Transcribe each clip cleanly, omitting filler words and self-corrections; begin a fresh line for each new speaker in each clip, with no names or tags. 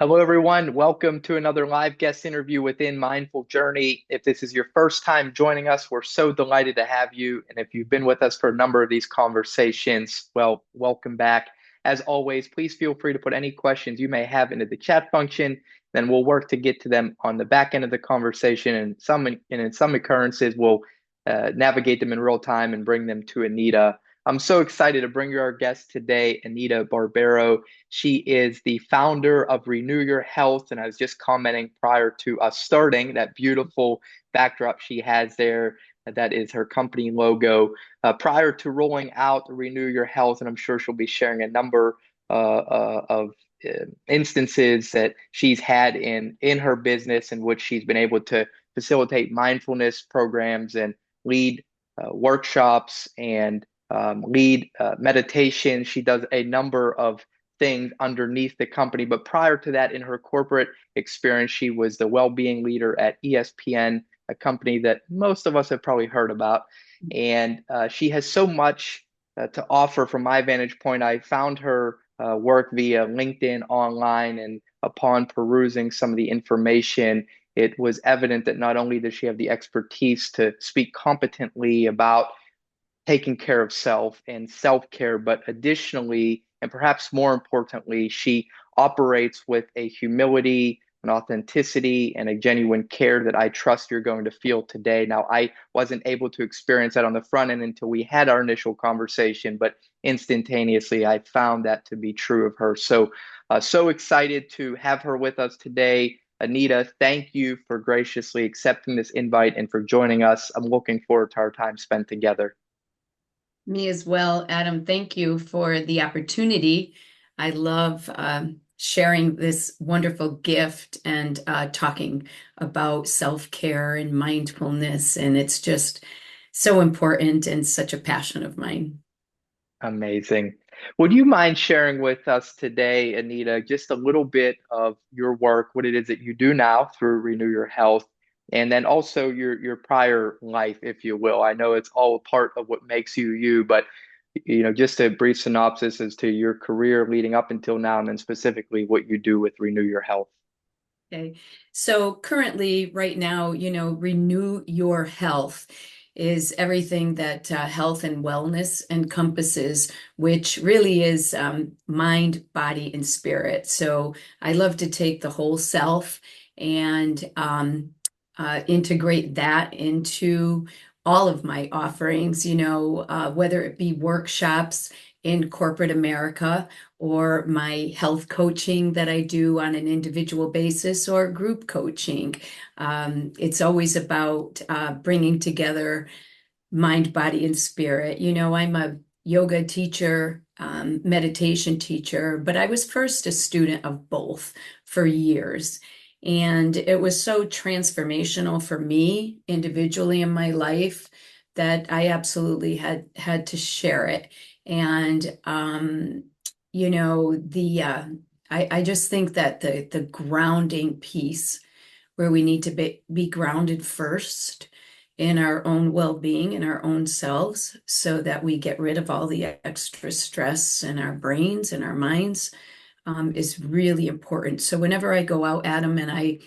Hello, everyone. Welcome to another live guest interview within Mindful Journey. If this is your first time joining us, we're so delighted to have you. And if you've been with us for a number of these conversations, well, welcome back. As always, please feel free to put any questions you may have into the chat function. Then we'll work to get to them on the back end of the conversation. And in some occurrences, we'll navigate them in real time and bring them to Anita. I'm so excited to bring you our guest today, Anita Barbero. She is the founder of Renew Your Health. And I was just commenting prior to us starting that beautiful backdrop she has there. That is her company logo. Prior to rolling out Renew Your Health, and I'm sure she'll be sharing a number of instances that she's had in her business in which she's been able to facilitate mindfulness programs and lead workshops and lead meditation. She does a number of things underneath the company. But prior to that, in her corporate experience, she was the well-being leader at ESPN, a company that most of us have probably heard about. And she has so much to offer from my vantage point. I found her work via LinkedIn online, and upon perusing some of the information, it was evident that not only does she have the expertise to speak competently about taking care of self and self care, but additionally, and perhaps more importantly, she operates with a humility, an authenticity, and a genuine care that I trust you're going to feel today. Now, I wasn't able to experience that on the front end until we had our initial conversation, but instantaneously, I found that to be true of her. So excited to have her with us today. Anita, thank you for graciously accepting this invite and for joining us. I'm looking forward to our time spent together.
Me as well, Adam. Thank you for the opportunity. I love sharing this wonderful gift and talking about self-care and mindfulness. And it's just so important and such a passion of mine.
Amazing. Would you mind sharing with us today, Anita, just a little bit of your work, what it is that you do now through Renew Your Health, and then also your prior life, if you will? I know it's all a part of what makes you you, but just a brief synopsis as to your career leading up until now, and then specifically what you do with Renew Your Health.
Okay. So currently, right now, Renew Your Health is everything that health and wellness encompasses, which really is mind, body, and spirit. So I love to take the whole self and integrate that into all of my offerings, whether it be workshops in corporate America or my health coaching that I do on an individual basis or group coaching. It's always about bringing together mind, body, and spirit. I'm a yoga teacher, meditation teacher, but I was first a student of both for years. And it was so transformational for me individually in my life that I absolutely had to share it. And I just think that the grounding piece where we need to be grounded first in our own well-being in our own selves so that we get rid of all the extra stress in our brains and our minds is really important. So whenever I go out, Adam, and I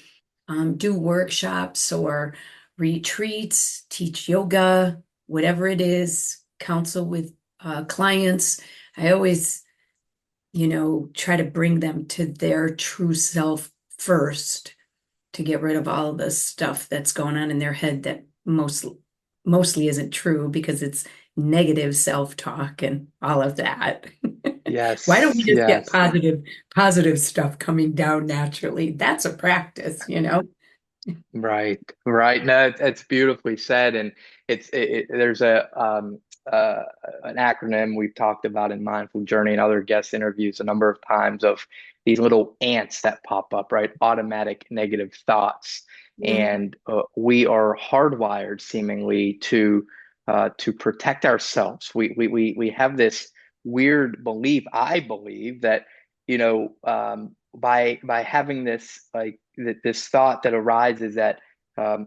do workshops or retreats, teach yoga, whatever it is, counsel with clients, I always, try to bring them to their true self first to get rid of all the stuff that's going on in their head that mostly isn't true because it's negative self-talk and all of that. Why don't we
Yes,
just get
yes.
positive stuff coming down naturally? That's a practice.
Right, right. No, it's beautifully said, and there's uh, an acronym we've talked about in Mindful Journey and other guest interviews a number of times of these little ants that pop up, right? Automatic negative thoughts,
Mhm.
and we are hardwired seemingly to protect ourselves. We have this weird belief, I believe, that by having this this thought that arises that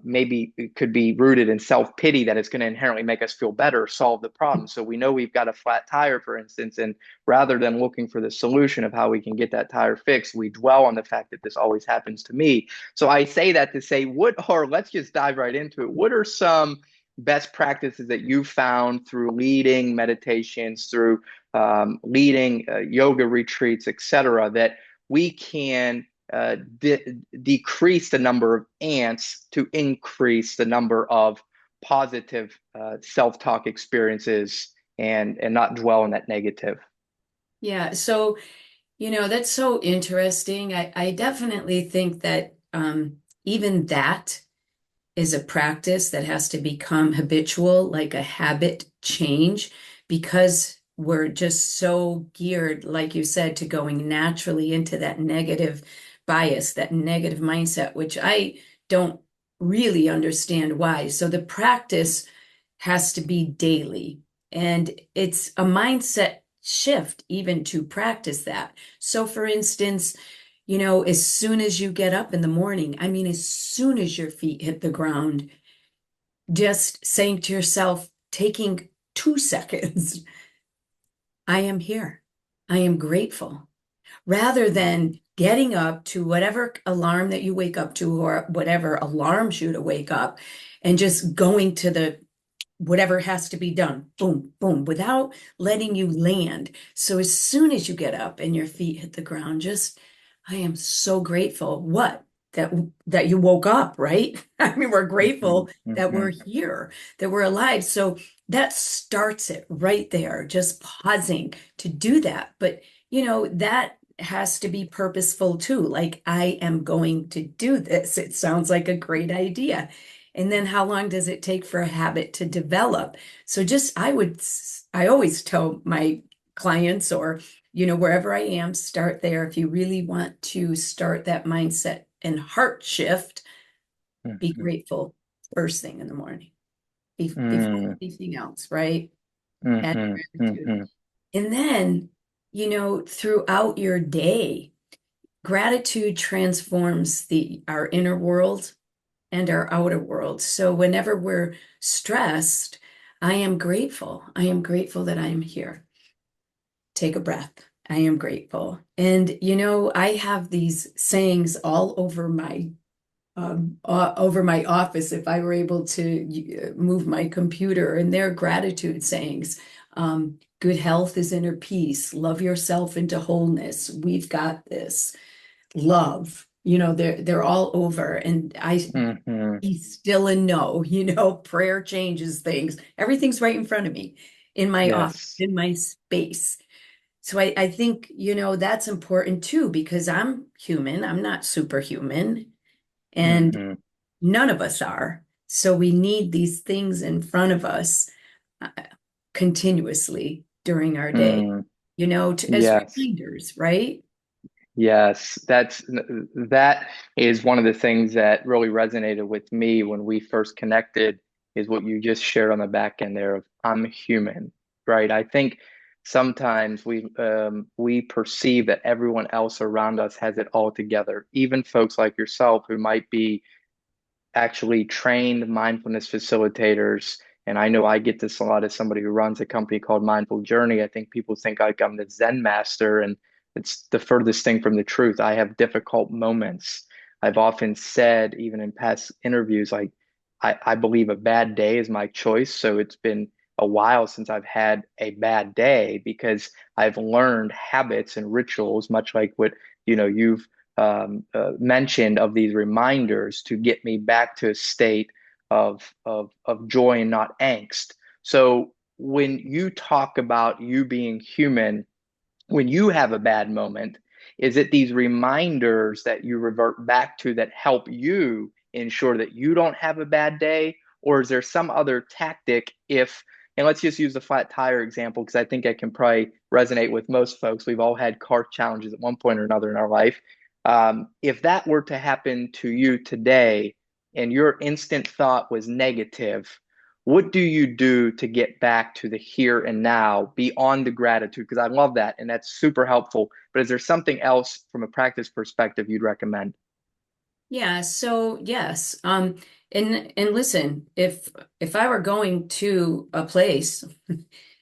maybe it could be rooted in self-pity that it's going to inherently make us feel better, solve the problem. So we know we've got a flat tire, for instance, and rather than looking for the solution of how we can get that tire fixed, we dwell on the fact that this always happens to me. So I say that to say, let's just dive right into it. What are some best practices that you found through leading meditations, through leading yoga retreats, etc., that we can decrease the number of ants to increase the number of positive self-talk experiences and not dwell on that negative?
Yeah, so that's so interesting. I definitely think that even that is a practice that has to become habitual, like a habit change, because we're just so geared, like you said, to going naturally into that negative bias, that negative mindset, which I don't really understand why. So the practice has to be daily, and it's a mindset shift even to practice that. So, for instance, as soon as you get up in the morning, I mean, as soon as your feet hit the ground, just saying to yourself, taking 2 seconds, I am here. I am grateful, rather than getting up to whatever alarm that you wake up to or whatever alarms you to wake up and just going to the whatever has to be done, boom, boom, without letting you land. So as soon as you get up and your feet hit the ground, just, I am so grateful. What? That you woke up, right? I mean, we're
Mhm,
grateful that we're
mhm,
here, that we're alive. So that starts it right there, just pausing to do that. But, that has to be purposeful too. Like, I am going to do this. It sounds like a great idea. And then how long does it take for a habit to develop? So I always tell my clients or, wherever I am, start there. If you really want to start that mindset and heart shift, be
mhm,
grateful first thing in the morning, before
mhm,
anything else, right? Add
mhm,
gratitude.
mhm,
And then, throughout your day, gratitude transforms our inner world and our outer world. So whenever we're stressed, I am grateful. I am grateful that I am here. Take a breath. I am grateful. And I have these sayings all over my office if I were able to move my computer, and they're gratitude sayings. Good health is inner peace. Love yourself into wholeness. We've got this. Love. They're all over, and I
mhm.
be still and know, prayer changes things. Everything's right in front of me in my office,
Yes.
in my space. So I think, that's important too, because I'm human. I'm not superhuman, and
Mhm,
none of us are. So we need these things in front of us uh, continuously during our day,
mm.
as
Yes.
reminders, right?
Yes, that is one of the things that really resonated with me when we first connected is what you just shared on the back end there of I'm human, right? I think sometimes we perceive that everyone else around us has it all together, even folks like yourself who might be actually trained mindfulness facilitators. And I know I get this a lot as somebody who runs a company called Mindful Journey. I think people think like I'm the Zen master, and it's the furthest thing from the truth. I have difficult moments. I've often said, even in past interviews, like I believe a bad day is my choice. So it's been a while since I've had a bad day because I've learned habits and rituals, much like what you've mentioned of these reminders to get me back to a state of joy and not angst. So when you talk about you being human, when you have a bad moment, is it these reminders that you revert back to that help you ensure that you don't have a bad day? Or is there some other tactic and let's just use the flat tire example because I think it can probably resonate with most folks. We've all had car challenges at one point or another in our life. If that were to happen to you today and your instant thought was negative, what do you do to get back to the here and now beyond the gratitude? Because I love that and that's super helpful. But is there something else from a practice perspective you'd recommend?
Yeah, so yes. And listen, if I were going to a place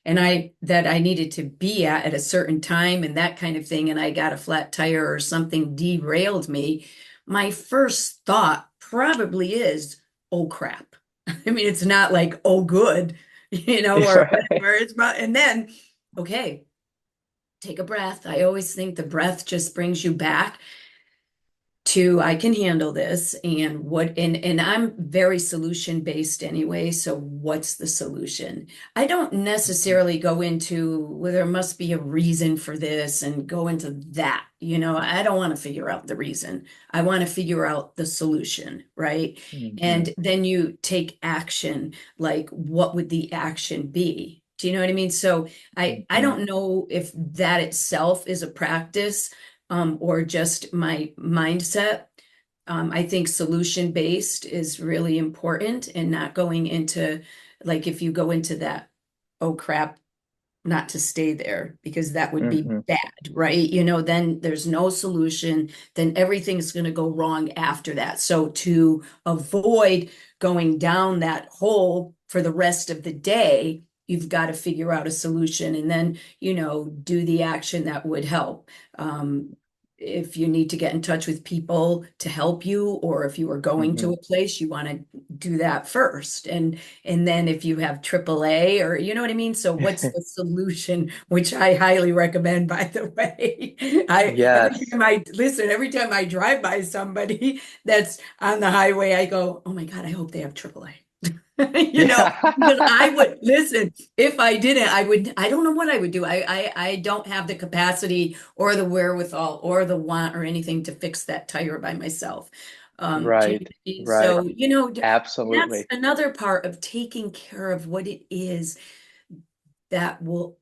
and I needed to be at a certain time and that kind of thing, and I got a flat tire or something derailed me, my first thought probably is, oh crap. I mean, it's not like, oh good, or
Right.
whatever. And then, okay, take a breath. I always think the breath just brings you back to I can handle this and I'm very solution based anyway, so what's the solution? I don't necessarily go into well, there must be a reason for this and go into that. I don't want to figure out the reason. I want to figure out the solution, right?
Hmm.
And then you take action, like what would the action be? Do you know what I mean? So I
Hmm.
don't know if that itself is a practice, or just my mindset. I think solution based is really important and not going into, like, if you go into that, oh crap, not to stay there because that would be
Hmm.
bad, right? Then there's no solution, then everything's going to go wrong after that. So to avoid going down that hole for the rest of the day, you've got to figure out a solution and then, do the action that would help. If you need to get in touch with people to help you, or if you are going to
Hmm.
a place, you want to do that first. And then if you have AAA, or you know what I mean? So what's the solution, which I highly recommend, by the way.
Yes.
Every time I drive by somebody that's on the highway, I go, oh my God, I hope they have AAA. Because I
Yeah.
would listen, if I didn't, I don't know what I would do. I don't have the capacity or the wherewithal or the want or anything to fix that tire by myself. Do you know
Right.
what I mean?
Right.
So, that's
Absolutely.
another part of taking care of what it is that will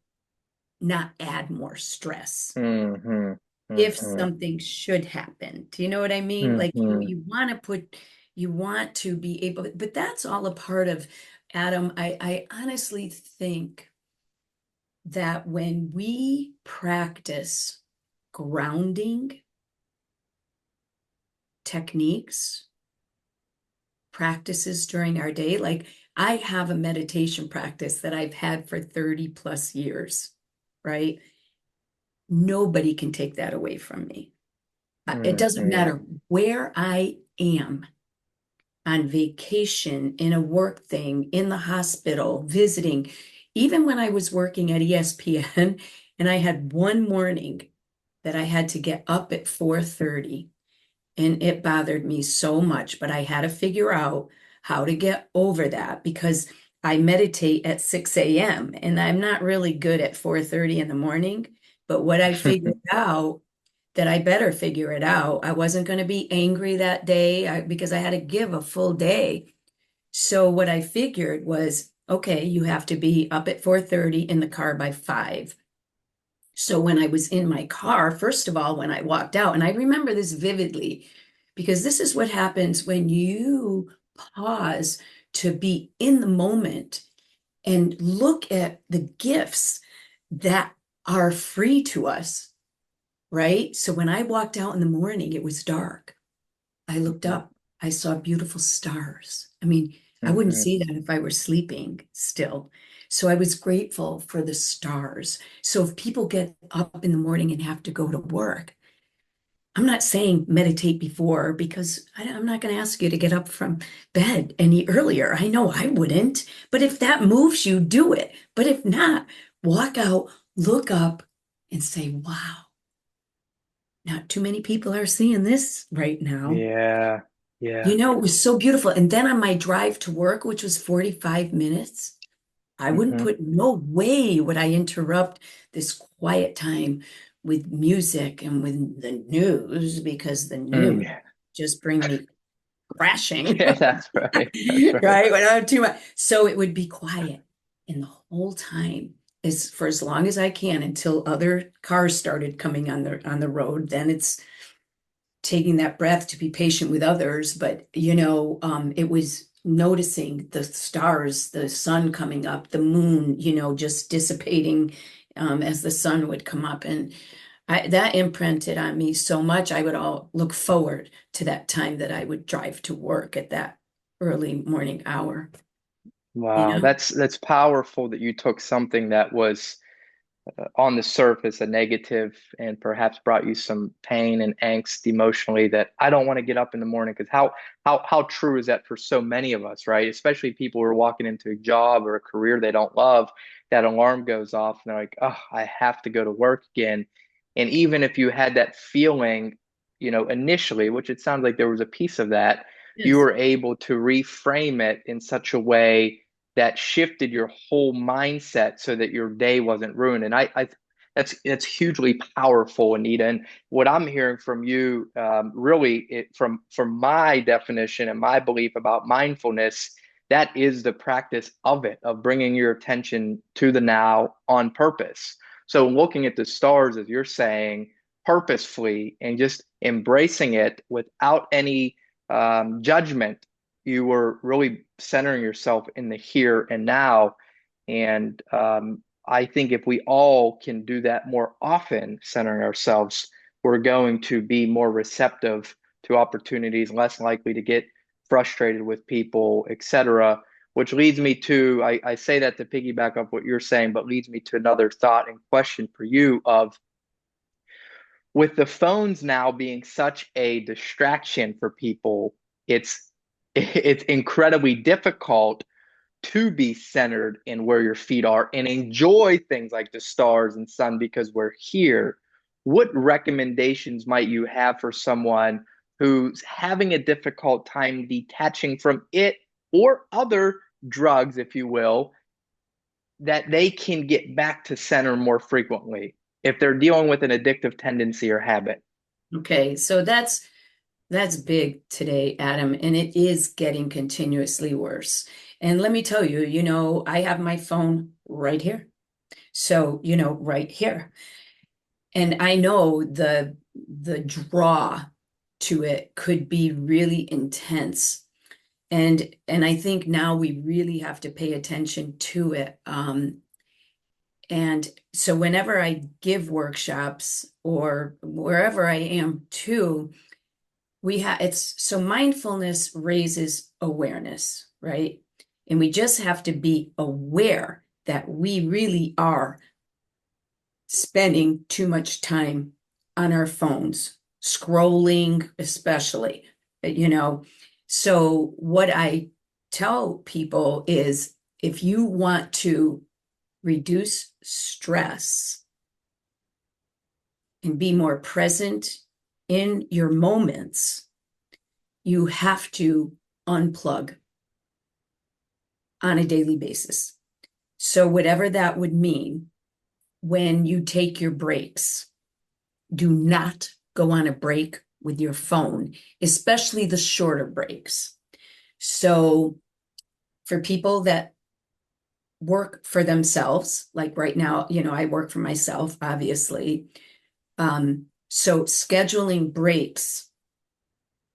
not add more stress
Hmm.
if
Hmm.
something should happen. Do you know what I mean? Like
Hmm.
you want to be able, but that's all a part of, Adam. I honestly think that when we practice grounding techniques, practices during our day, like I have a meditation practice that I've had for 30 plus years, right? Nobody can take that away from me. It doesn't
Hmm.
matter where I am, on vacation, in a work thing, in the hospital, visiting, even when I was working at ESPN, and I had one morning that I had to get up at 4:30, and it bothered me so much, but I had to figure out how to get over that because I meditate at 6 a.m. and I'm not really good at 4:30 in the morning. But what I figured out, that I better figure it out. I wasn't going to be angry that day, because I had to give a full day. So what I figured was, okay, you have to be up at 4:30 in the car by 5. So when I was in my car, first of all, when I walked out, and I remember this vividly, because this is what happens when you pause to be in the moment and look at the gifts that are free to us, right? So when I walked out in the morning, it was dark. I looked
Hmm.
up, I saw beautiful stars. I mean, I wouldn't
Hmm.
see that if I were sleeping still. So I was grateful for the stars. So if people get up in the morning and have to go to work, I'm not saying meditate before, because I'm not going to ask you to get up from bed any earlier. I know I wouldn't, but if that moves you, do it. But if not, walk out, look up, and say, wow, not too many people are seeing this right now.
Yeah. Yeah.
It was so beautiful. And then on my drive to work, which was 45 minutes, I wouldn't
Hmm.
put, no way would I interrupt this quiet time with music and with the news, because the
Mm,
news
yeah.
just bring me crashing,
Yeah, that's right. That's right.
right? When I have too much. So it would be quiet. And the whole time is for as long as I can until other cars started coming on the road. Then it's taking that breath to be patient with others. But, it was noticing the stars, the sun coming up, the moon, just dissipating, as the sun would come up. And That imprinted on me so much. I would all look forward to that time that I would drive to work at that early morning hour, you
Wow,
know?
that's powerful that you took something that was on the surface a negative and perhaps brought you some pain and angst emotionally that I don't want to get up in the morning because how true is that for so many of us, right? Especially people who are walking into a job or a career they don't love, that alarm goes off and they're like, oh, I have to go to work again. And even if you had that feeling, initially, which it sounds like there was a piece of that, you
Yes.
were able to reframe it in such a way that shifted your whole mindset so that your day wasn't ruined. And I that's hugely powerful, Anita. And what I'm hearing from you, really, from my definition and my belief about mindfulness, that is the practice of it, of bringing your attention to the now on purpose. So looking at the stars, as you're saying, purposefully and just embracing it without any judgment, you were really centering yourself in the here and now. And I think if we all can do that more often, centering ourselves, we're going to be more receptive to opportunities, less likely to get frustrated with people, etc. Which leads me to, I say that to piggyback up what you're saying, but leads me to another thought and question for you of, with the phones now being such a distraction for people, it's incredibly difficult to be centered in where your feet are and enjoy things like the stars and sun because we're here. What recommendations might you have for someone who's having a difficult time detaching from it or other drugs, if you will, that they can get back to center more frequently if they're dealing with an addictive tendency or habit?
Okay, so that's big today, Adam, and it is getting continuously worse. And let me tell you, I have my phone right here. So, right here. And I know the draw to it could be really intense. And I think now we really have to pay attention to it. And so whenever I give workshops or wherever I am too, it's so mindfulness raises awareness, right? And we just have to be aware that we really are spending too much time on our phones, scrolling, especially, you know. So, what I tell people is if you want to reduce stress and be more present in your moments, you have to unplug on a daily basis. So, whatever that would mean, when you take your breaks, do not go on a break with your phone, especially the shorter breaks. So, for people that work for themselves, like right now, I work for myself, obviously. So, scheduling breaks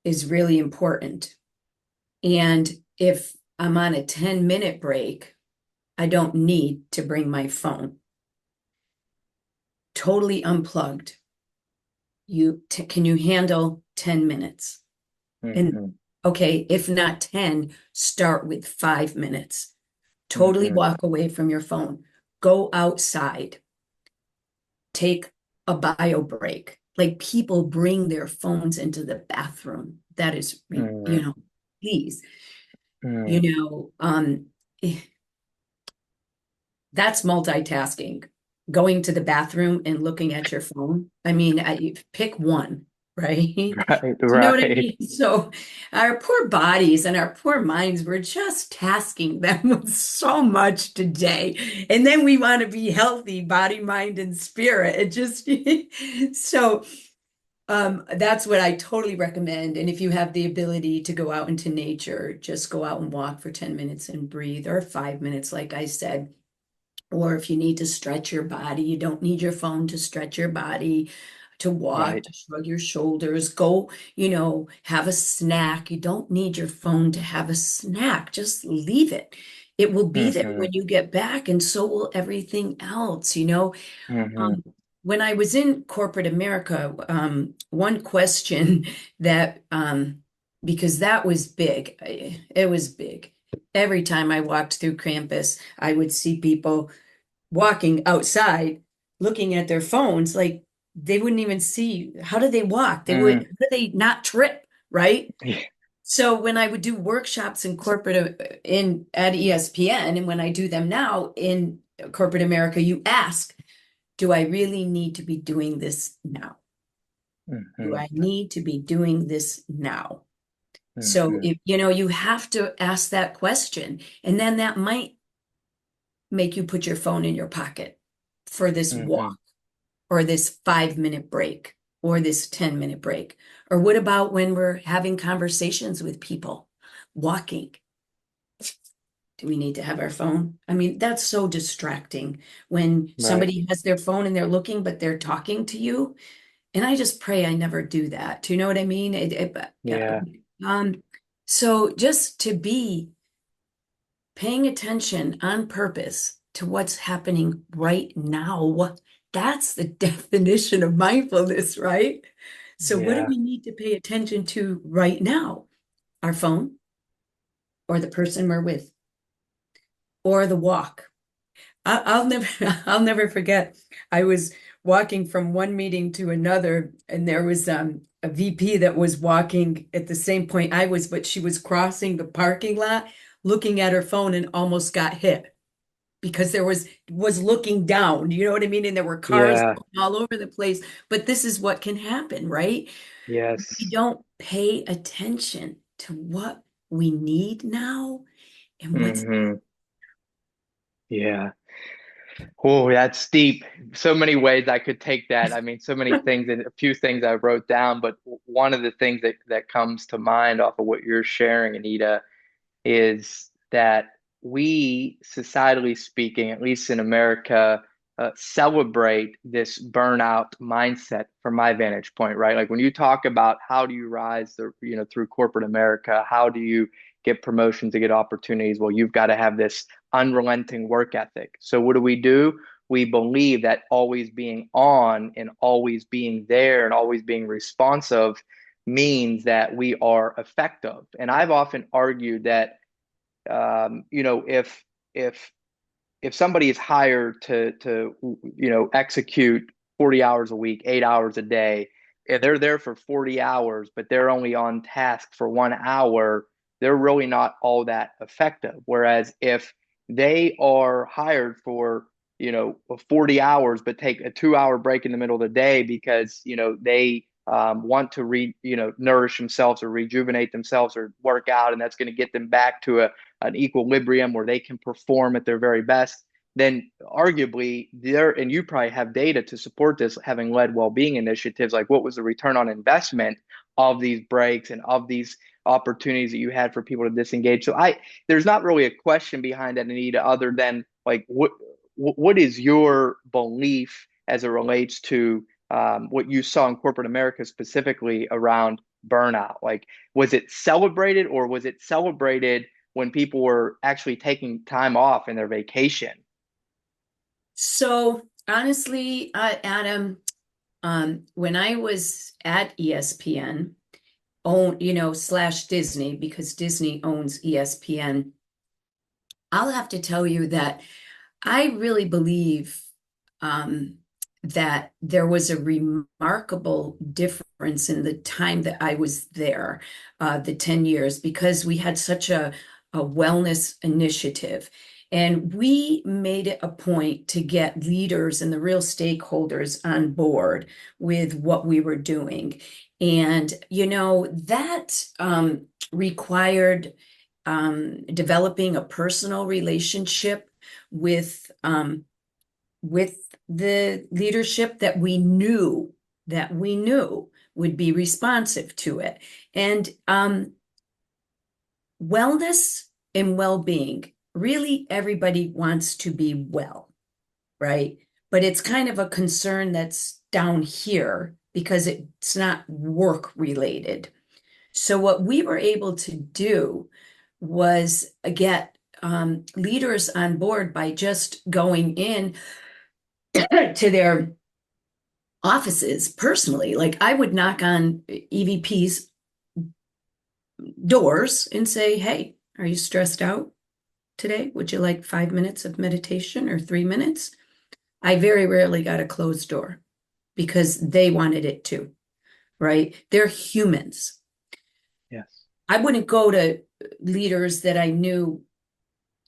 is really important. And if I'm on a 10-minute break, I don't need to bring my phone. Totally unplugged. Can you handle 10 minutes? And
Mm-hmm.
okay, if not 10, start with 5 minutes. Totally
Mm-hmm.
walk away from your phone. Go outside. Take a bio break. Like people bring their phones into the bathroom. That is,
Mm-hmm.
please, you
Mm-hmm.
know, um, eh, that's multitasking. Going to the bathroom and looking at your phone. I mean, pick one, right?
Right,
Do you know what I
right.
mean? So our poor bodies and our poor minds, we're just tasking them with so much today. And then we want to be healthy, body, mind, and spirit. It just so that's what I totally recommend. And if you have the ability to go out into nature, just go out and walk for 10 minutes and breathe, or 5 minutes, like I said. Or if you need to stretch your body, you don't need your phone to stretch your body, to walk,
Right.
to shrug your shoulders, go, have a snack. You don't need your phone to have a snack. Just leave it. It will be there
Mm-hmm.
when you get back, and so will everything else.
Mm-hmm.
when I was in corporate America, one question that, because that was big, it was big. Every time I walked through campus, I would see people walking outside, looking at their phones, like they wouldn't even see. How do they walk? How
Mm.
do they not trip, right?
Yeah.
So when I would do workshops in corporate in at ESPN, and when I do them now in corporate America, you ask, do I really need to be doing this now? Do
Mhm.
I need to be doing this now? So
Mhm.
if you have to ask that question, and then that might make you put your phone in your pocket for this
Mhm.
walk or this 5 minute break or this 10-minute break. Or what about when we're having conversations with people walking? Do we need to have our phone? I mean, that's so distracting when
Right.
somebody has their phone and they're looking, but they're talking to you. And I just pray I never do that. Do you know what I mean?
Yeah.
Um, so just to be paying attention on purpose to what's happening right now, that's the definition of mindfulness, right? So what do
Yeah.
we need to pay attention to right now? Our phone or the person we're with or the walk? I'll never I'll never forget. I was walking from one meeting to another, and there was a VP that was walking at the same point I was, but she was crossing the parking lot, looking at her phone, and almost got hit because there was looking down. You know what I mean? And there were cars
Yeah.
all over the place. But this is what can happen, right? We
Yes.
don't pay attention to what we need now and what's
Hmm. Yeah. Oh, that's deep. So many ways I could take that. I mean, so many things and a few things I wrote down, but one of the things that comes to mind off of what you're sharing, Anita, is that we, societally speaking, at least in America, celebrate this burnout mindset from my vantage point, right? Like when you talk about how do you rise, through corporate America, how do you get promotions to get opportunities? Well, you've got to have this unrelenting work ethic. So what do? We believe that always being on and always being there and always being responsive means that we are effective. And I've often argued that if if somebody is hired to execute 40 hours a week, 8 hours a day, and they're there for 40 hours, but they're only on task for 1 hour, they're really not all that effective. Whereas if they are hired for 40 hours, but take a 2 hour break in the middle of the day because they want to nourish themselves or rejuvenate themselves or work out, and that's going to get them back to an equilibrium where they can perform at their very best, then arguably there, and you probably have data to support this, having led well-being initiatives, like what was the return on investment of these breaks and of these opportunities that you had for people to disengage. So there's not really a question behind that, Anita, other than like what is your belief as it relates to what you saw in corporate America specifically around burnout? Like, was it celebrated, or was it celebrated when people were actually taking time off in their vacation?
So honestly, Adam, when I was at ESPN, slash Disney, because Disney owns ESPN, I'll have to tell you that I really believe um, that there was a remarkable difference in the time that I was there, the 10 years, because we had such a wellness initiative. And we made it a point to get leaders and the real stakeholders on board with what we were doing. And, that required developing a personal relationship with with the leadership that we knew would be responsive to it. And wellness and well-being, really everybody wants to be well, right? But it's kind of a concern that's down here because it's not work related. So what we were able to do was get leaders on board by just going in to their offices personally. Like I would knock on EVP's doors and say, "Hey, are you stressed out today? Would you like 5 minutes of meditation or 3 minutes?" I very rarely got a closed door because they wanted it too, right? They're humans.
Yes.
I wouldn't go to leaders that I knew,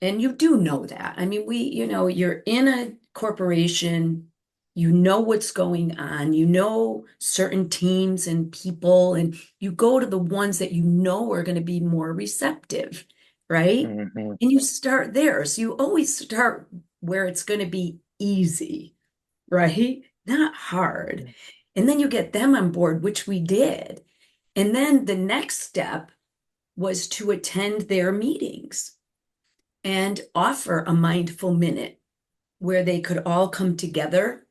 and you do know that. I mean, you're in a corporation, you know what's going on, you know certain teams and people, and you go to the ones that you know are going to be more receptive, right?
Hmm.
And you start there. So you always start where it's going to be easy, right? Not hard. And then you get them on board, which we did. And then the next step was to attend their meetings and offer a mindful minute where they could all come together.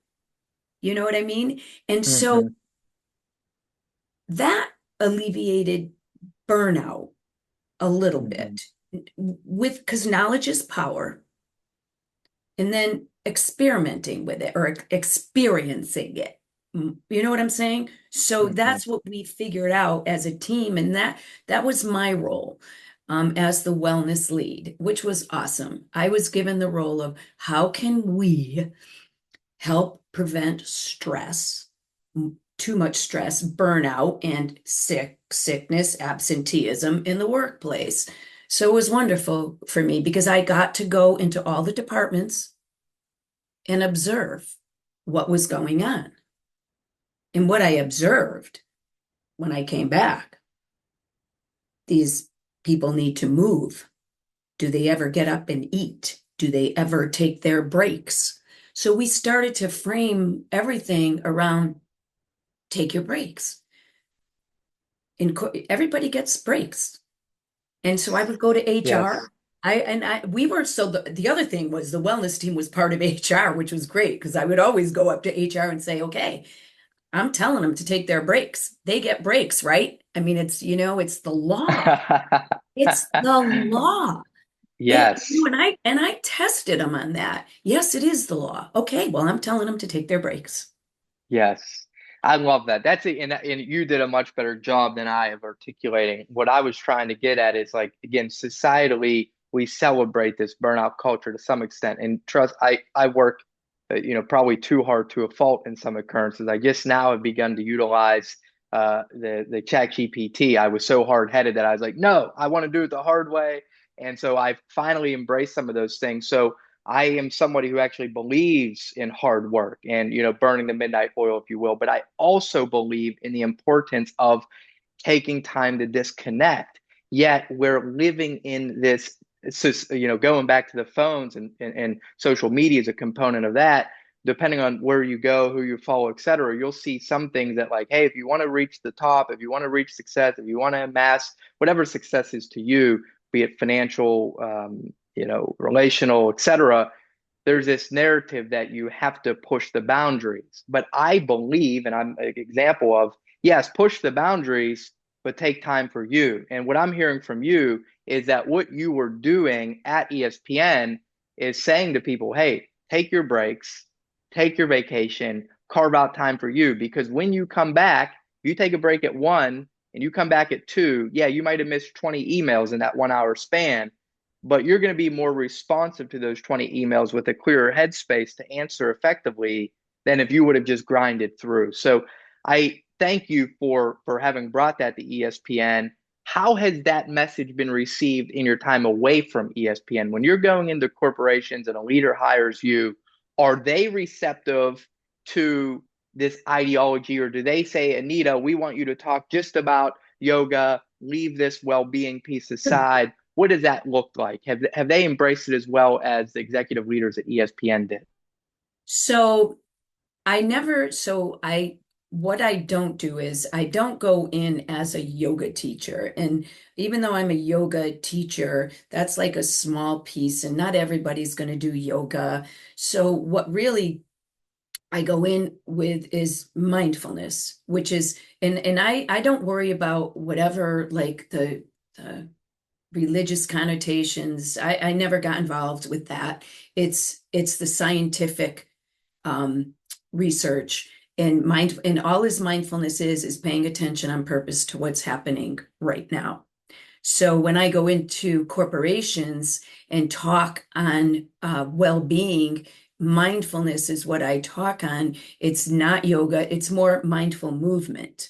You know what I mean? And so
Hmm.
that alleviated burnout a little
Hmm.
bit with because knowledge is power, and then experimenting with it or experiencing it. You know what I'm saying? So
Hmm.
that's what we figured out as a team, and that was my role as the wellness lead, which was awesome. I was given the role of how can we help prevent stress, too much stress, burnout, and sickness, absenteeism in the workplace. So it was wonderful for me because I got to go into all the departments and observe what was going on. And what I observed when I came back, these people need to move. Do they ever get up and eat? Do they ever take their breaks? So we started to frame everything around take your breaks. And everybody gets breaks. And so I would go to
Yes.
HR. We were so the other thing was the wellness team was part of HR, which was great because I would always go up to HR and say, okay, I'm telling them to take their breaks. They get breaks, right? I mean, it's the law. It's the law.
Yes.
And I tested them on that. Yes, it is the law. Okay, well, I'm telling them to take their breaks.
Yes. I love that. And you did a much better job than I of articulating. What I was trying to get at is like, again, societally, we celebrate this burnout culture to some extent. And trust, I work, probably too hard to a fault in some occurrences. I just now have begun to utilize the chat GPT. I was so hard headed that I was like, no, I want to do it the hard way. And so I finally embraced some of those things. So I am somebody who actually believes in hard work and, burning the midnight oil, if you will. But I also believe in the importance of taking time to disconnect. Yet we're living in this, going back to the phones and social media is a component of that. Depending on where you go, who you follow, et cetera, you'll see some things that like, hey, if you want to reach the top, if you want to reach success, if you want to amass whatever success is to you, be it financial, relational, et cetera, there's this narrative that you have to push the boundaries. But I believe, and I'm an example of, yes, push the boundaries, but take time for you. And what I'm hearing from you is that what you were doing at ESPN is saying to people, hey, take your breaks, take your vacation, carve out time for you. Because when you come back, you take a break at 1 and you come back at 2, yeah, you might have missed 20 emails in that 1 hour span, but you're going to be more responsive to those 20 emails with a clearer headspace to answer effectively than if you would have just grinded through. So I thank you for having brought that to ESPN. How has that message been received in your time away from ESPN? When you're going into corporations and a leader hires you, are they receptive to this ideology, or do they say, Anita, we want you to talk just about yoga, leave this well-being piece aside? What does that look like? Have they embraced it as well as the executive leaders at ESPN did?
So what I don't do is I don't go in as a yoga teacher. And even though I'm a yoga teacher, that's like a small piece, and not everybody's going to do yoga. So what really I go in with is mindfulness, which is, and I don't worry about whatever like the religious connotations. I never got involved with that. It's the scientific um, research. And all his mindfulness is paying attention on purpose to what's happening right now. So when I go into corporations and talk on well-being, mindfulness is what I talk on. It's not yoga, it's more mindful movement,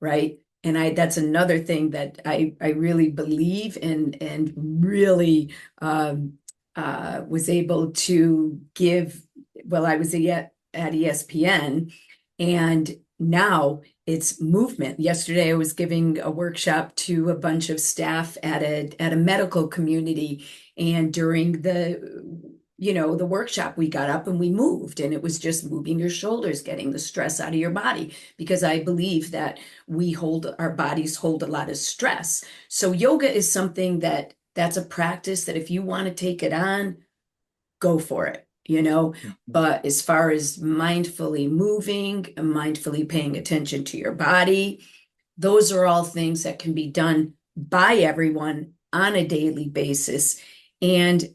right? And I that's another thing that I really believe and really was able to give while I was at ESPN, and now it's movement. Yesterday I was giving a workshop to a bunch of staff at a medical community, and during the workshop we got up and we moved, and it was just moving your shoulders, getting the stress out of your body, because I believe that our bodies hold a lot of stress. So yoga is something that's a practice that if you want to take it on, go for it.
Mhm.
But as far as mindfully moving and mindfully paying attention to your body, those are all things that can be done by everyone on a daily basis. And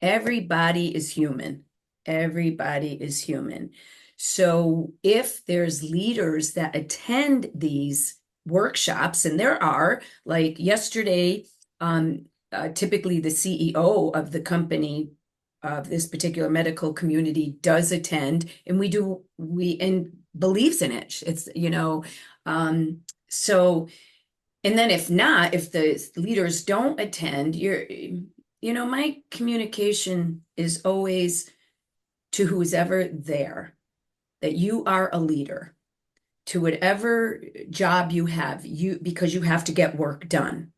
everybody is human. Everybody is human. So if there's leaders that attend these workshops, and there are, like yesterday, typically the CEO of the company of this particular medical community does attend, and and believes in it. So and then if not, if the leaders don't attend, my communication is always to who's ever there, that you are a leader to whatever job you have, because you have to get work done.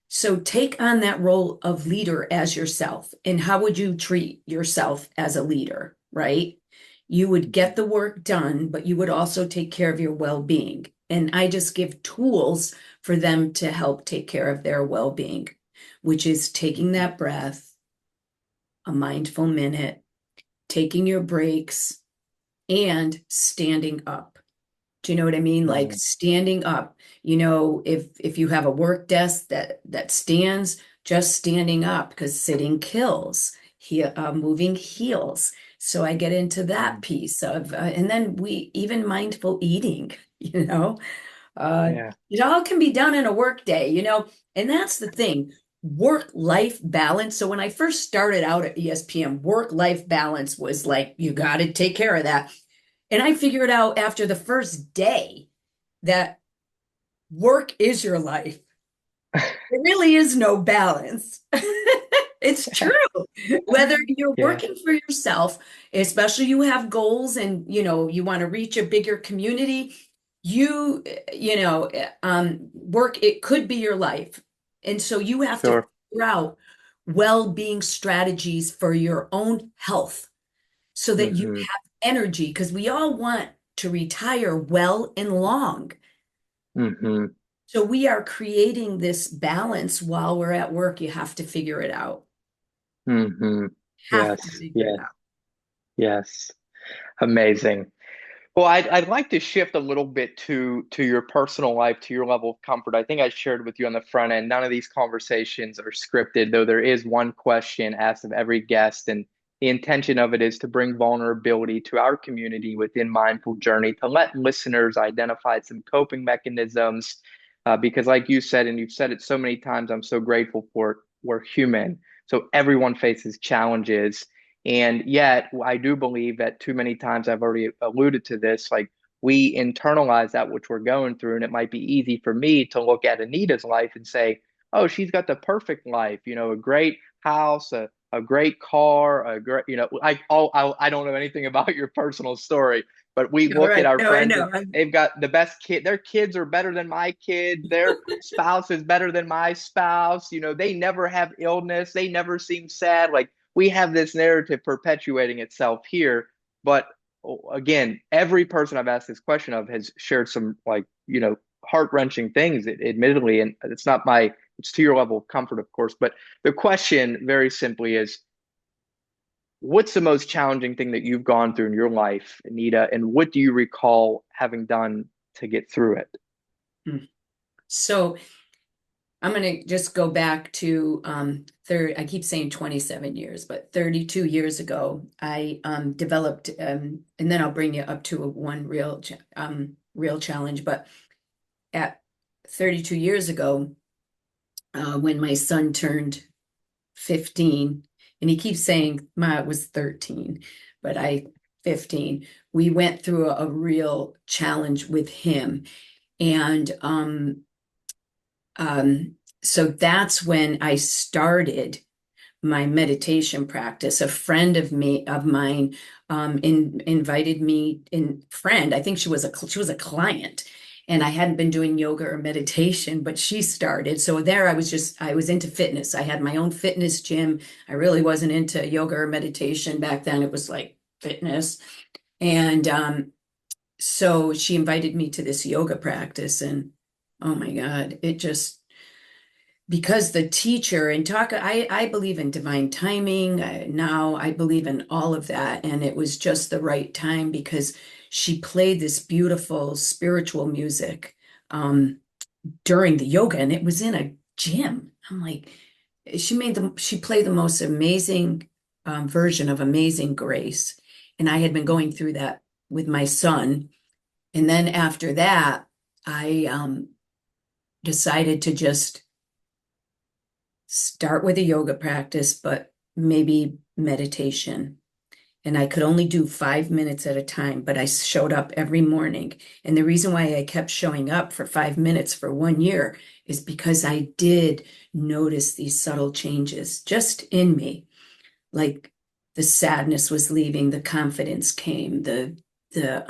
So take on that role of leader as yourself. And how would you treat yourself as a leader, right? You would get the work done, but you would also take care of your well-being. And I just give tools for them to help take care of their well-being, which is taking that breath, a mindful minute, taking your breaks, and standing up. Do you know what I mean? Like
Mhm.
standing up. If you have a work desk that stands, just standing up, because sitting kills. Moving heals. So I get into that
Mhm.
piece and then we even mindful eating. You know, uh,
Yeah.
it all can be done in a work day. And that's the thing. Work-life balance. So when I first started out at ESPN, work-life balance was like, you got to take care of that. And I figured out after the first day that work is your life. There really is no balance. It's true. Whether you're
Yeah.
working for yourself, especially you have goals and you want to reach a bigger community, work, it could be your life. And so you have to
Sure.
figure out well-being strategies for your own health so that you
Hmm.
have energy, because we all want to retire well and long.
Hmm.
So we are creating this balance while we're at work. You have to figure it out.
Hmm.
Have to
Yes.
figure it
Yes.
out.
Yes. Amazing. Well, I'd like to shift a little bit to your personal life, to your level of comfort. I think I shared with you on the front end, none of these conversations are scripted, though there is one question asked of every guest, and the intention of it is to bring vulnerability to our community within Mindful Journey, to let listeners identify some coping mechanisms. Because, like you said, and you've said it so many times, I'm so grateful for it. We're human, so everyone faces challenges, and yet, I do believe that too many times, I've already alluded to this, like we internalize that which we're going through. And it might be easy for me to look at Anita's life and say, oh, she's got the perfect life, a great house, a great car, a great, I don't know anything about your personal story, but we
All
look at
right.
our
No, I
friends and
know.
they've got the best kid. Their kids are better than my kid. Their spouse is better than my spouse. They never have illness. They never seem sad. Like, we have this narrative perpetuating itself here. But again, every person I've asked this question of has shared some, like, heart wrenching things, admittedly. And it's to your level of comfort, of course. But the question very simply is, what's the most challenging thing that you've gone through in your life, Anita? And what do you recall having done to get through it?
Hmm. So I'm going to just go back to I keep saying 27 years, but 32 years ago, I developed, and then I'll bring you up to a one real challenge. But at 32 years ago, when my son turned 15, and he keeps saying, Ma, it was 13, but 15, we went through a real challenge with him. And so that's when I started my meditation practice. A friend of mine invited me in friend. I think she was a client, and I hadn't been doing yoga or meditation, but she started. So there I was into fitness. I had my own fitness gym. I really wasn't into yoga or meditation back then. It was like fitness. And so she invited me to this yoga practice, and oh my God, it just because the teacher and talk I believe in divine timing. Now I believe in all of that, and it was just the right time because she played this beautiful spiritual music um, during the yoga, and it was in a gym. I'm like, she played the most amazing version of Amazing Grace, and I had been going through that with my son. And then after that, I decided to just start with a yoga practice, but maybe meditation. And I could only do 5 minutes at a time, but I showed up every morning. And the reason why I kept showing up for 5 minutes for 1 year is because I did notice these subtle changes just in me. Like the sadness was leaving, the confidence came, the the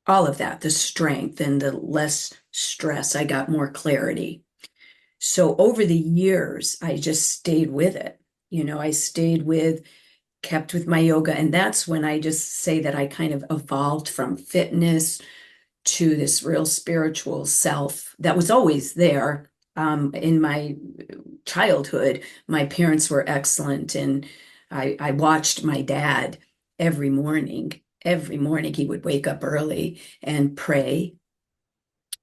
all of that, the strength and the less stress. I got more clarity. So over the years, I just stayed with it. I kept with my yoga. And that's when I just say that I kind of evolved from fitness to this real spiritual self that was always there. In my childhood, my parents were excellent. And I watched my dad every morning. Every morning, he would wake up early and pray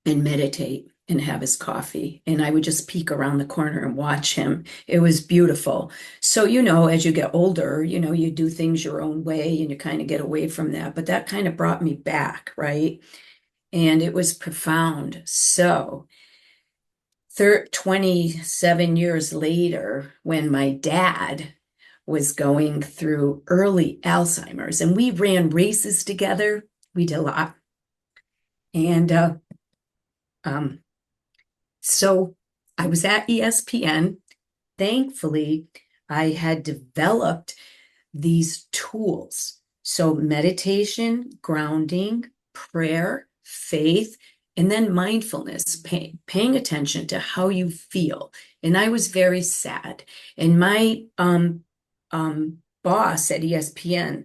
and meditate and have his coffee. And I would just peek around the corner and watch him. It was beautiful. So, as you get older, you do things your own way and you kind of get away from that. But that kind of brought me back, right? And it was profound. So, 27 years later, when my dad was going through early Alzheimer's, and we ran races together, we did a lot. And um, So I was at ESPN. Thankfully, I had developed these tools. So meditation, grounding, prayer, faith, and then mindfulness, paying attention to how you feel. And I was very sad. And my boss at ESPN,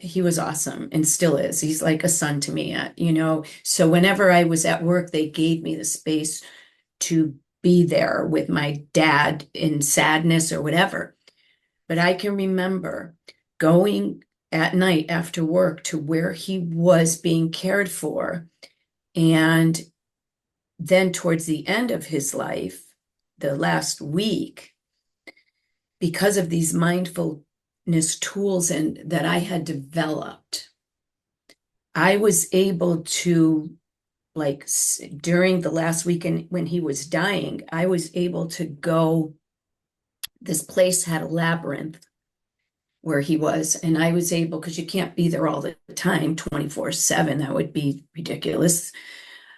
he was awesome and still is. He's like a son to me, So whenever I was at work, they gave me the space to be there with my dad in sadness or whatever. But I can remember going at night after work to where he was being cared for. And then towards the end of his life, the last week, because of these mindfulness tools and that I had developed, I was able to, like, during the last weekend when he was dying, I was able to go. This place had a labyrinth where he was, and I was able, because you can't be there all the time 24/7, that would be ridiculous.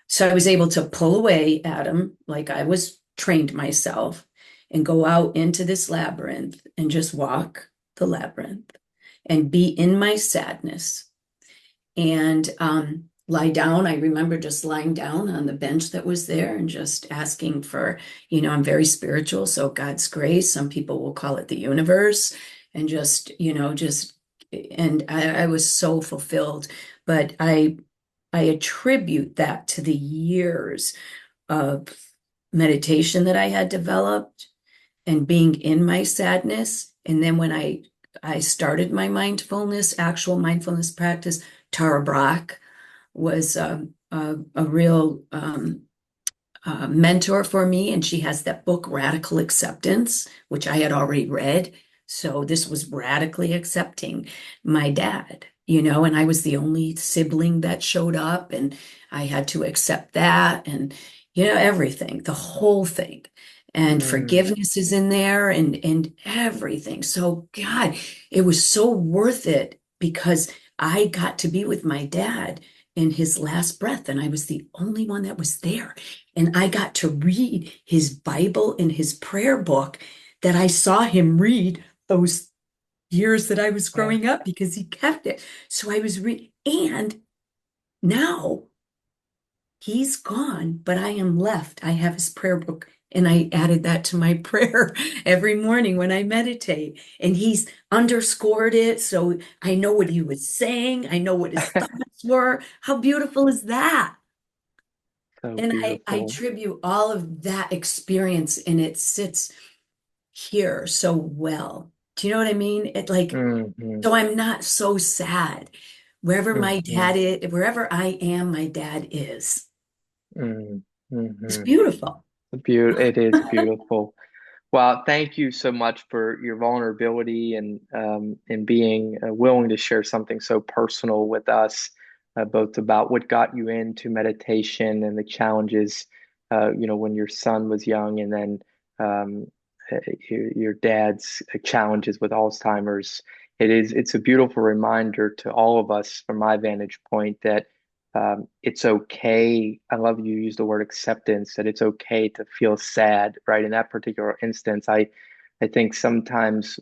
So I was able to pull away at him like I was trained myself and go out into this labyrinth and just walk the labyrinth and be in my sadness and lie down. I remember just lying down on the bench that was there and just asking for, I'm very spiritual, so God's grace, some people will call it the universe, and and I was so fulfilled. But I attribute that to the years of meditation that I had developed and being in my sadness. And then when I started my actual mindfulness practice, Tara Brach was a real mentor for me, and she has that book, Radical Acceptance, which I had already read. So this was radically accepting my dad, and I was the only sibling that showed up, and I had to accept that, and everything, the whole thing. And
Mm,
forgiveness is in there and everything. So God, it was so worth it because I got to be with my dad in his last breath, and I was the only one that was there. And I got to read his Bible and his prayer book that I saw him read those years that I was
yeah.
growing up because he kept it. So I was and now he's gone, but I am left. I have his prayer book and I added that to my prayer every morning when I meditate. And he's underscored it. So I know what he was saying. I know what his thoughts were. How beautiful is that?
So
And I
beautiful.
attribute all of that experience and it sits here so well. Do you know what I mean? It like,
Hmm.
so I'm not so sad. Wherever my
Hmm.
dad is, wherever I am, my dad is.
Hmm.
It's
Hmm.
beautiful.
It is beautiful. Well, thank you so much for your vulnerability and being willing to share something so personal with us, both about what got you into meditation and the challenges, when your son was young, and then um, your dad's challenges with Alzheimer's. It's a beautiful reminder to all of us, from my vantage point, that it's okay. I love you use the word acceptance, that it's okay to feel sad, right? In that particular instance, I think sometimes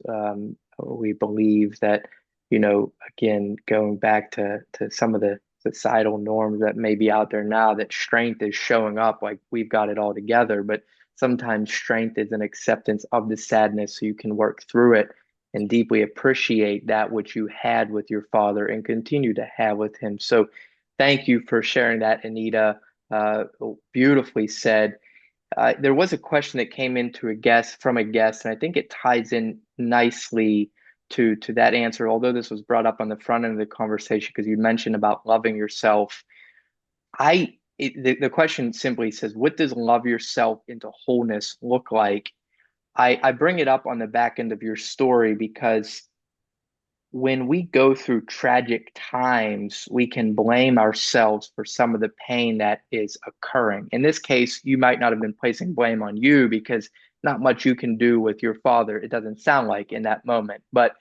we believe that, again, going back to some of the societal norms that may be out there now, that strength is showing up like we've got it all together. But sometimes strength is an acceptance of the sadness so you can work through it and deeply appreciate that which you had with your father and continue to have with him. So thank you for sharing that, Anita. Uh, Beautifully said. There was a question that came into a guest from a guest, and I think it ties in nicely to that answer. Although this was brought up on the front end of the conversation because you mentioned about loving yourself. The question simply says, "What does love yourself into wholeness look like?" I bring it up on the back end of your story because when we go through tragic times, we can blame ourselves for some of the pain that is occurring. In this case, you might not have been placing blame on you because not much you can do with your father, it doesn't sound like in that moment. But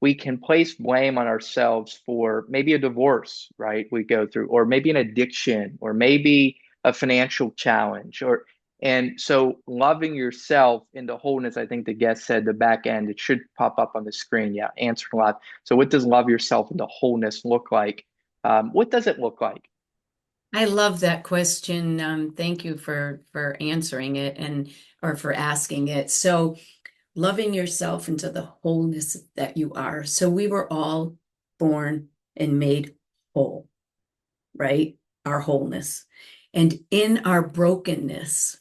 we can place blame on ourselves for maybe a divorce, right? We go through, or maybe an addiction, or maybe a financial challenge, or and so loving yourself into wholeness, I think the guest said the back end, it should pop up on the screen. Yeah, answer a lot. So what does love yourself into wholeness look like? What does it look like?
I love that question. Thank you for answering it and or for asking it. So loving yourself into the wholeness that you are. So we were all born and made whole, right? Our wholeness. And in our brokenness,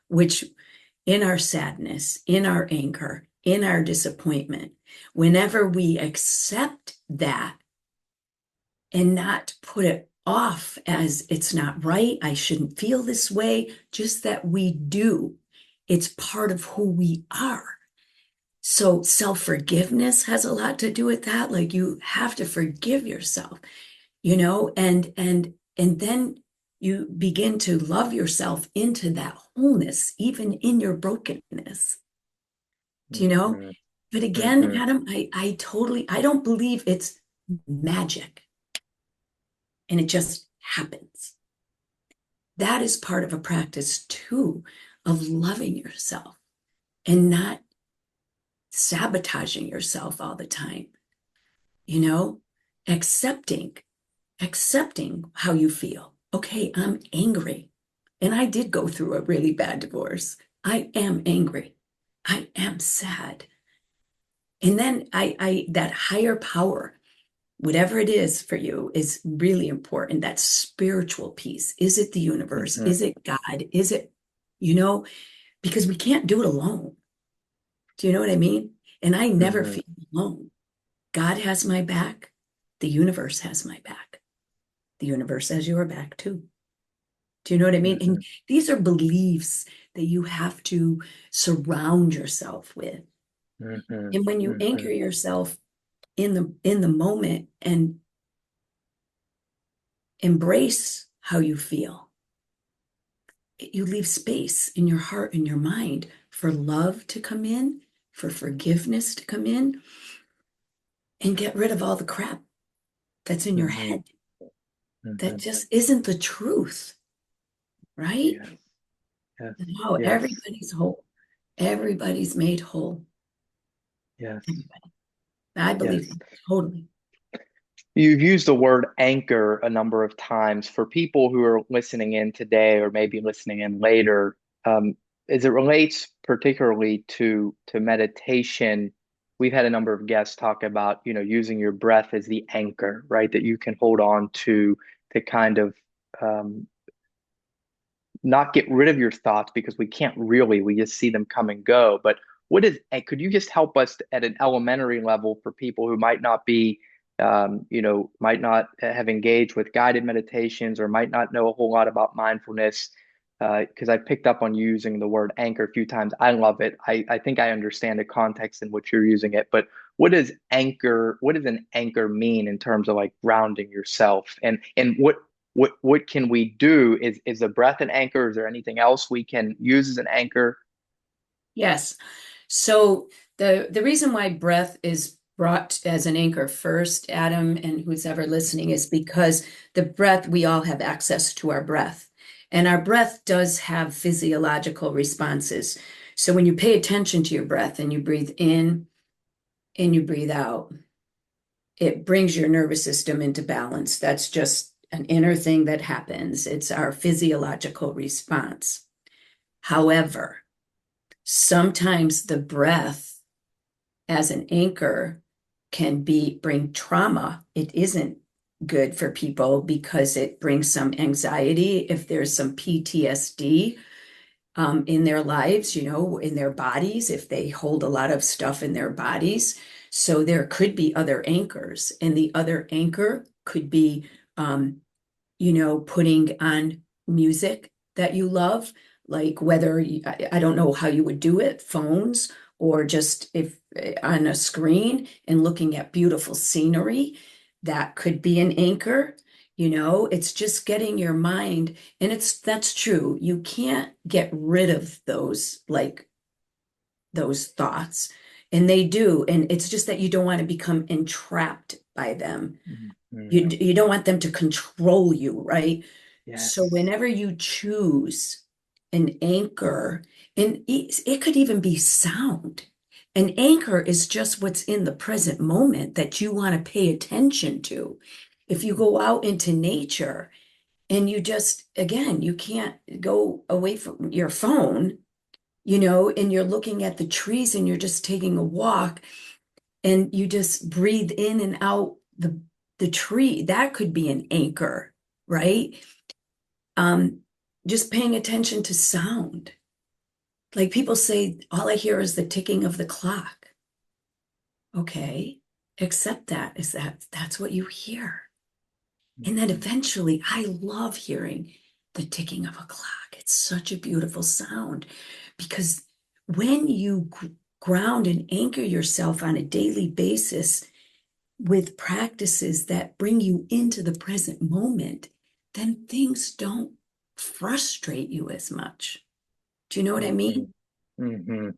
which in our sadness, in our anger, in our disappointment, whenever we accept that and not put it off as it's not right, I shouldn't feel this way, just that we do. It's part of who we are. So self-forgiveness has a lot to do with that. Like you have to forgive yourself, and then you begin to love yourself into that wholeness, even in your brokenness. Do you know?
Hmm.
But again,
Hmm.
Adam, I don't believe it's magic and it just happens. That is part of a practice too of loving yourself and not sabotaging yourself all the time, you know, accepting, accepting how you feel. Okay, I'm angry. And I did go through a really bad divorce. I am angry. I am sad. And then that higher power, whatever it is for you, is really important. That spiritual piece. Is it the universe?
Hmm.
Is it God? Is it, you know, because we can't do it alone. Do you know what I mean? And I never
Hmm.
feel alone. God has my back. The universe has my back. the universe has your back too. Do you know what I mean?
Hmm.
And these are beliefs that you have to surround yourself with.
Hmm.
And when you anchor
Hmm.
yourself in the moment and embrace how you feel, you leave space in your heart and your mind for love to come in, for forgiveness to come in, and get rid of all the crap that's in your
Hmm.
head that
Hmm.
just isn't the truth, right?
Yes, yes,
No,
yes,
everybody's whole. Everybody's made whole.
yes,
I believe
yes.
that totally.
You've used the word anchor a number of times. For people who are listening in today or maybe listening in later, as it relates particularly to meditation, we've had a number of guests talk about, using your breath as the anchor, right? That you can hold on to kind of um, not get rid of your thoughts because we can't really, we just see them come and go. But could you just help us at an elementary level for people who might not be, might not have engaged with guided meditations or might not know a whole lot about mindfulness? Because I picked up on you using the word anchor a few times. I love it. I think I understand the context in which you're using it, but what does an anchor mean in terms of like grounding yourself and what can we do? Is the breath an anchor? Is there anything else we can use as an anchor?
Yes. So the reason why breath is brought as an anchor first, Adam, and who's ever listening, is because the breath, we all have access to our breath. And our breath does have physiological responses. So when you pay attention to your breath and you breathe in and you breathe out, it brings your nervous system into balance. That's just an inner thing that happens. It's our physiological response. However, sometimes the breath as an anchor can be bring trauma. It isn't good for people because it brings some anxiety if there's some PTSD in their lives, in their bodies, if they hold a lot of stuff in their bodies. So there could be other anchors, and the other anchor could be, putting on music that you love, like whether I don't know how you would do it, phones or just if on a screen and looking at beautiful scenery, that could be an anchor. It's just getting your mind, and that's true. You can't get rid of those thoughts, and they do, and it's just that you don't want to become entrapped by them. You
Mhm.
you don't want them to control you, right? So
Yes.
whenever you choose an anchor, and it could even be sound. An anchor is just what's in the present moment that you want to pay attention to. If you go out into nature and you just, again, you can't go away from your phone, and you're looking at the trees and you're just taking a walk and you just breathe in and out the tree, that could be an anchor, right? Um, just paying attention to sound. Like people say, all I hear is the ticking of the clock. Okay, accept that is that's what you hear. And then
Mhm.
eventually, I love hearing the ticking of a clock. It's such a beautiful sound because when you ground and anchor yourself on a daily basis with practices that bring you into the present moment, then things don't frustrate you as much. Do you know what I mean?
Mhm. Mhm.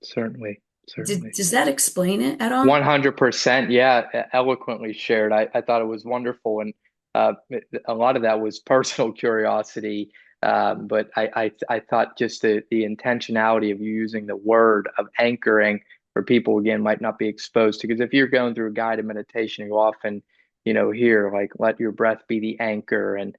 Certainly, certainly.
Does that explain it at all?
100%. Yeah, eloquently shared. I thought it was wonderful. And a lot of that was personal curiosity. But I thought just the intentionality of you using the word of anchoring for people, again, might not be exposed to. Because if you're going through a guided meditation, you often, hear like, let your breath be the anchor. And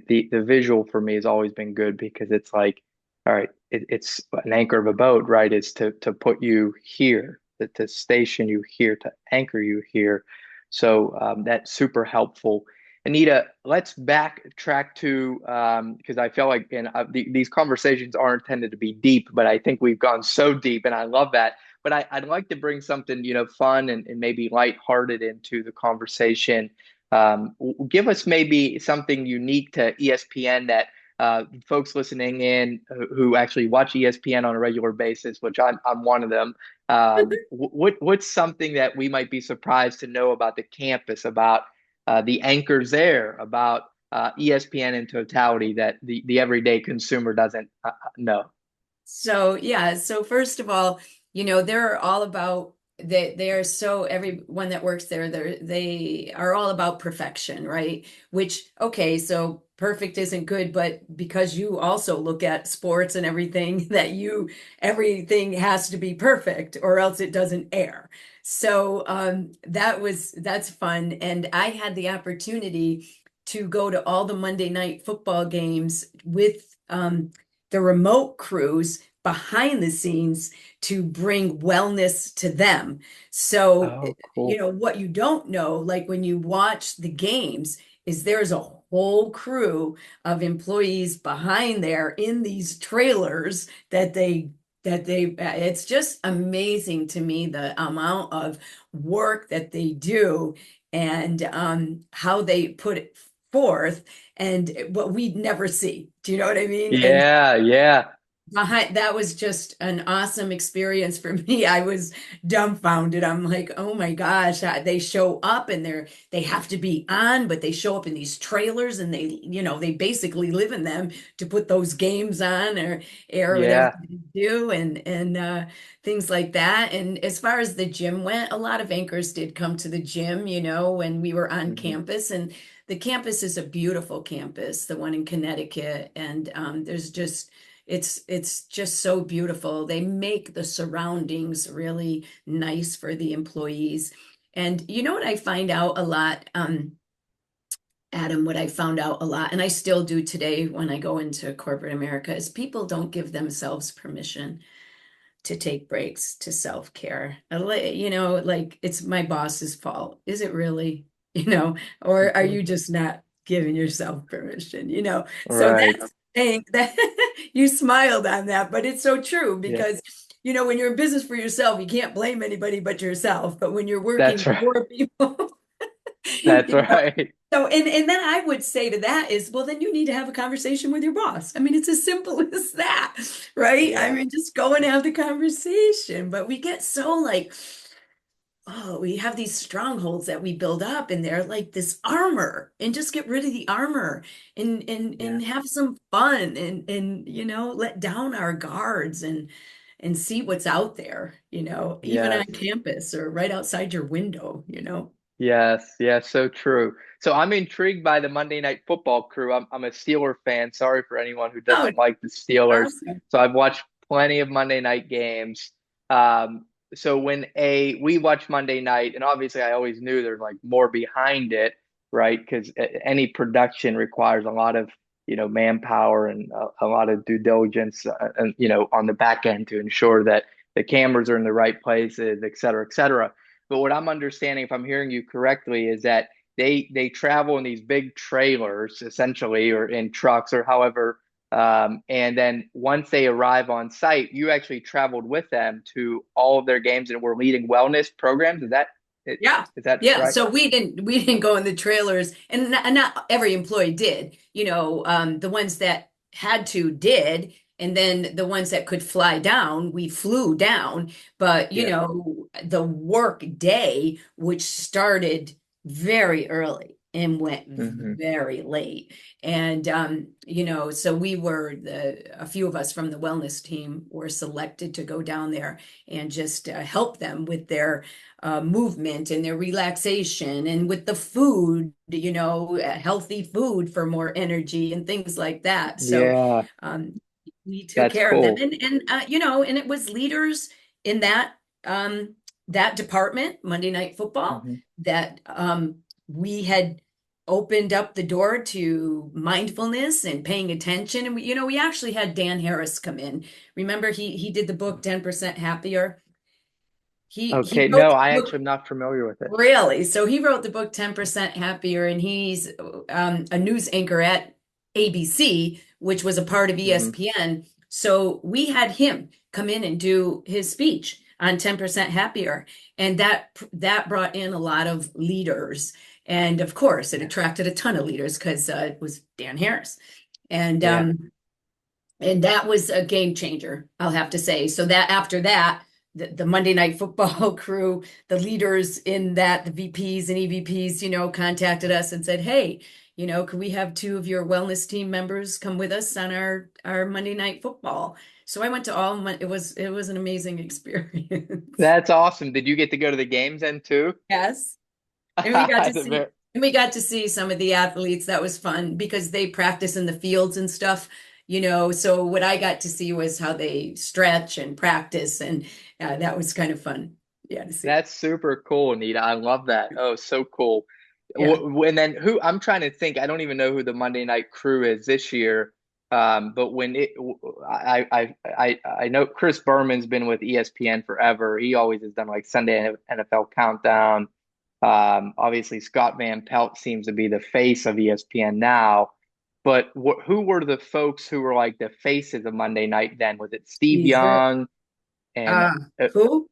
the visual for me has always been good because it's like, all right, it's an anchor of a boat, right? Is to put you here, to station you here, to anchor you here. So that's super helpful. Anita, let's backtrack to because I feel like these conversations are intended to be deep, but I think we've gone so deep, and I love that. But I'd like to bring something fun and maybe lighthearted into the conversation. Give us maybe something unique to ESPN that folks listening in who actually watch ESPN on a regular basis, which I'm one of them. What's something that we might be surprised to know about the campus, about the anchors there, about ESPN in totality that the everyday consumer doesn't know?
So yeah, so first of all, they're all about they are so everyone that works there, they are all about perfection, right? Which, okay, so perfect isn't good, but because you also look at sports and everything everything has to be perfect or else it doesn't air. So that's fun. And I had the opportunity to go to all the Monday night football games with the remote crews behind the scenes to bring wellness to them. So,
Oh, cool.
what you don't know, like when you watch the games, is there's a whole crew of employees behind there in these trailers it's just amazing to me the amount of work that they do and how they put it forth and what we'd never see. Do you know what I mean? And
Yeah, yeah,
that was just an awesome experience for me. I was dumbfounded. I'm like, oh my gosh, they show up and they have to be on, but they show up in these trailers and they basically live in them to put those games on or air whatever
yeah.
they do and things like that. And as far as the gym went, a lot of anchors did come to the gym, when we were on
Hmm.
campus. And the campus is a beautiful campus, the one in Connecticut. And there's just it's just so beautiful. They make the surroundings really nice for the employees. And you know what I find out a lot, Adam, what I found out a lot, and I still do today when I go into corporate America, is people don't give themselves permission to take breaks to self-care. Like it's my boss's fault. Is it really? Or are you just not giving yourself permission? So
Right.
that's saying that you smiled on that, but it's so true
Yeah,
because when you're in business for yourself, you can't blame anybody but yourself. But when you're
that's
working
right.
for people,
That's
you know,
right.
so, and then I would say to that is, well, then you need to have a conversation with your boss. I mean, it's as simple as that, right? I
Yeah,
mean, just go and have the conversation. But we get so like, oh, we have these strongholds that we build up, and they're like this armor, and just get rid of the armor
yeah,
and have some fun and let down our guards and see what's out there, even on
yes.
campus or right outside your window.
Yes, yes, so true. So I'm intrigued by the Monday Night Football crew. I'm a Steeler fan. Sorry for anyone who
Oh,
doesn't like the Steelers.
awesome.
So I've watched plenty of Monday night games. Um, so we watch Monday night, and obviously I always knew there's like more behind it, right? Because any production requires a lot of manpower and a lot of due diligence, and on the back end to ensure that the cameras are in the right places, et cetera, et cetera. But what I'm understanding, if I'm hearing you correctly, is that they travel in these big trailers, essentially, or in trucks, or however. And then once they arrive on site, you actually traveled with them to all of their games and were leading wellness programs.
Yeah.
Is that
Yeah.
right?
So we didn't go in the trailers and not every employee did. The ones that had to did, and then the ones that could fly down, we flew down. But
Yeah.
the work day, which started very early and went
Hmm.
very late. And so a few of us from the wellness team were selected to go down there and just help them with their movement and their relaxation and with the food, healthy food for more energy and things like that. So
Yeah,
um, we took
that's
care of them,
cool.
and it was leaders in that department, Monday Night Football,
Hmm.
that we had opened up the door to mindfulness and paying attention. And we actually had Dan Harris come in. Remember, he did the book 10% Happier. He
Okay,
wrote
no,
the
I
book.
actually am not familiar with it.
Really? So he wrote the book 10% Happier, and he's a news anchor at ABC, which was a part of
Hmm.
ESPN. So we had him come in and do his speech on 10% happier. And that brought in a lot of leaders. And of course, it
Yeah.
attracted a ton of leaders because it was Dan Harris. And
Yeah.
that was a game changer, I'll have to say. So that after that, the Monday Night Football crew, the leaders in that, the VPs and EVPs, contacted us and said, "Hey, could we have two of your wellness team members come with us on our Monday Night Football?" So I went to all. It was an amazing experience.
That's awesome. Did you get to go to the games then too?
Yes. And we got to
The
see
ver-
and we got to see some of the athletes. That was fun because they practice in the fields and stuff, So what I got to see was how they stretch and practice, and that was kind of fun. Yeah, to see.
That's super cool, Anita. I love that. Oh, so cool.
Yeah.
And then who I'm trying to think, I don't even know who the Monday night crew is this year. But when I know Chris Berman's been with ESPN forever. He always has done like Sunday NFL Countdown. Obviously Scott Van Pelt seems to be the face of ESPN now. But who were the folks who were like the faces of Monday night then? Was it Steve
Geez,
Young? And
uh,
uh,
who?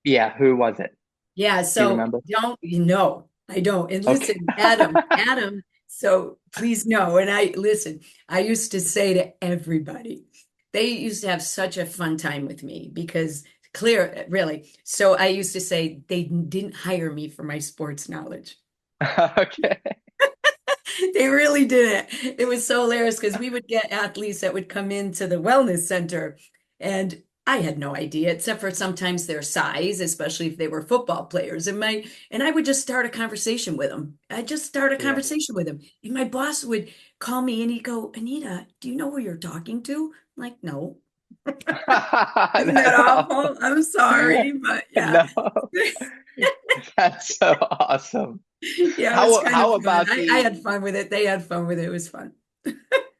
yeah, who was it?
Yeah,
Do you
so
remember?
don't you know, I don't. And
Okay.
listen, Adam, so please know. And I listen, I used to say to everybody, they used to have such a fun time with me because really. So I used to say they didn't hire me for my sports knowledge.
Okay.
They really didn't. It was so hilarious because we would get athletes that would come into the wellness center, and I had no idea, except for sometimes their size, especially if they were football players. And I would just start a conversation with them. I'd just start a
Yeah.
conversation with them. And my boss would call me and he'd go, "Anita, do you know who you're talking to?" I'm like, "No." Isn't that
That's
awful?
awesome.
I'm sorry, but yeah.
No, that's so awesome.
Yeah, it was
How
kind of
how
fun.
about
I
the
had fun with it. They had fun with it. It was fun.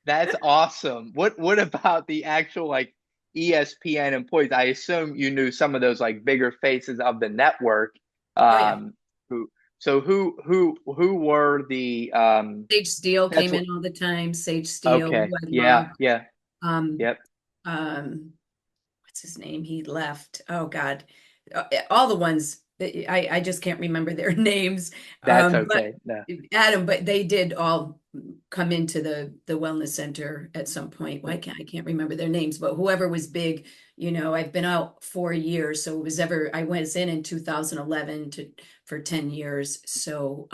That's awesome. What about the actual like ESPN employees? I assume you knew some of those like bigger faces of the network.
Oh yeah.
Um who who were the
Sage Steele
that's
came in
what
all the time. Sage Steele, who
okay.
I
Yeah,
love.
yeah.
Um,
Yep.
um, what's his name? He left. Oh God, all the ones that I just can't remember their names.
That's
But
okay. No.
Adam, but they did all come into the wellness center at some point. Why can't I can't remember their names? But whoever was big, I've been out 4 years, so it was ever I was in 2011 for 10 years. So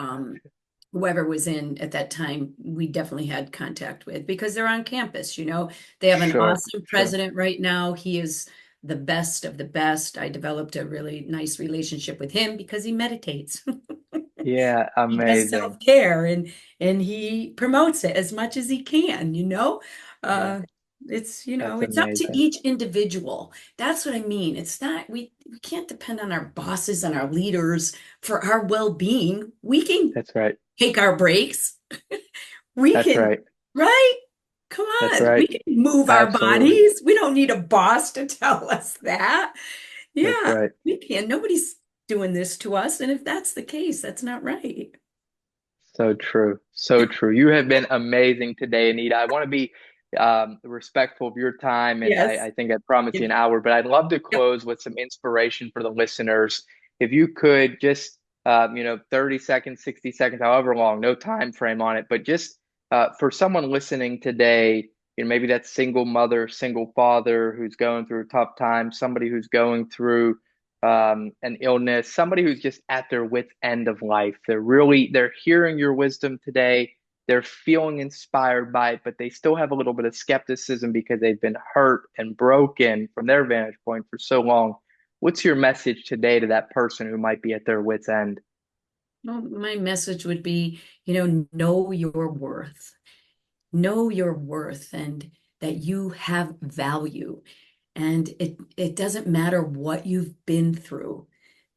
whoever was in at that time, we definitely had contact with because they're on campus, They have an
Sure,
awesome
sure.
president right now. He is the best of the best. I developed a really nice relationship with him because he meditates.
Yeah,
He does
amazing.
self-care and he promotes it as much as he can.
Yeah,
Uh
that's
it's up to
amazing.
each individual. That's what I mean. It's not we can't depend on our bosses and our leaders for our well-being. We can
That's right.
take our breaks. We
That's
can,
right.
right? Come
That's
on. We
right.
can move our
Absolutely.
bodies. We don't need a boss to tell us that.
That's
Yeah,
right.
we can. Nobody's doing this to us. And if that's the case, that's not right.
So true. So true. You have been amazing today, Anita. I want to be respectful of your time, and
Yes.
I think I promised you an
Yep.
hour, but I'd love to
Yep.
close with some inspiration for the listeners. If you could just, 30 seconds, 60 seconds, however long, no time frame on it, but just for someone listening today, maybe that single mother, single father who's going through a tough time, somebody who's going through an illness, somebody who's just at their wits' end of life. They're hearing your wisdom today. They're feeling inspired by it, but they still have a little bit of skepticism because they've been hurt and broken from their vantage point for so long. What's your message today to that person who might be at their wits' end?
Well, my message would be, know your worth. Know your worth and that you have value. And it doesn't matter what you've been through,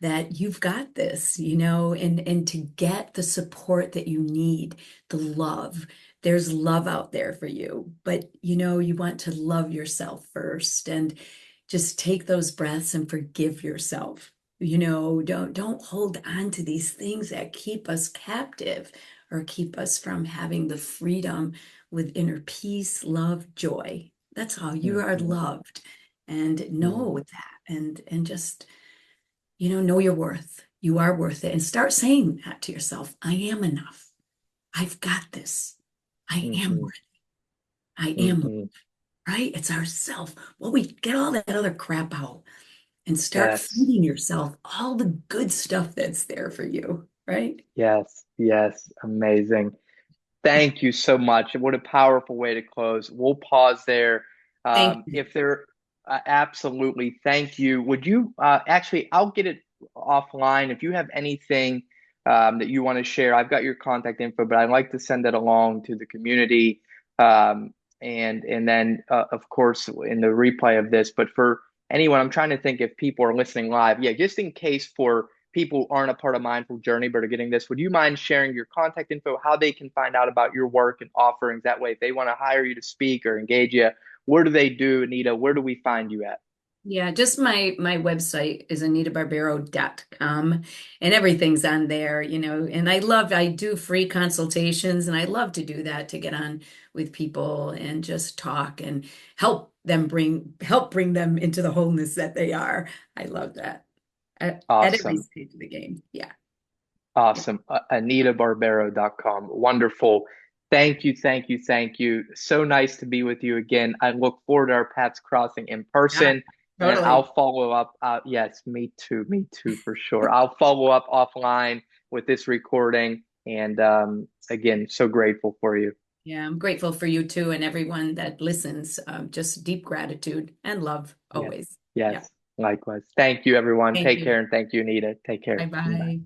that you've got this, and to get the support that you need, the love. There's love out there for you, but you want to love yourself first and just take those breaths and forgive yourself. Don't hold on to these things that keep us captive or keep us from having the freedom with inner peace, love, joy. That's how you are
Mhm.
loved. And
Yeah,
know that. and just, know your worth. You are worth it. And start saying that to yourself. I am enough. I've got this. I am
Hmm.
worth I am,
Hmm.
right? It's ourself. Well, we get all that other crap out and start
Yes.
feeding yourself all the good stuff that's there for you, right?
Yes. Yes. Amazing. Thank you so much. What a powerful way to close. We'll pause there.
Thank you.
If there, absolutely, thank you. Would you actually? I'll get it offline. If you have anything that you want to share, I've got your contact info, but I'd like to send it along to the community. Um, and then, of course, in the replay of this. But for anyone, I'm trying to think if people are listening live. Yeah, just in case for people who aren't a part of Mindful Journey but are getting this, would you mind sharing your contact info, how they can find out about your work and offerings? That way, if they want to hire you to speak or engage you, where do they do, Anita? Where do we find you at?
Yeah, just my website is AnitaBarbero.com and everything's on there, and I do free consultations and I love to do that to get on with people and just talk and help bring them into the wholeness that they are. I love that at every
Awesome.
stage of the game. Yeah. Yeah.
Awesome. AnitaBarbero.com. Wonderful. Thank you. Thank you. Thank you. So nice to be with you again. I look forward to our paths crossing in
Yeah,
person. And
totally.
I'll follow up. Yes, me too. Me too, for sure. I'll follow up offline with this recording. And again, so grateful for you.
Yeah, I'm grateful for you too and everyone that listens. Just deep gratitude and love
Yes.
always. Yeah.
Yes. Likewise. Thank you, everyone.
Thank
Take
you.
care. And thank you, Anita. Take care.
Bye
Bye.
bye.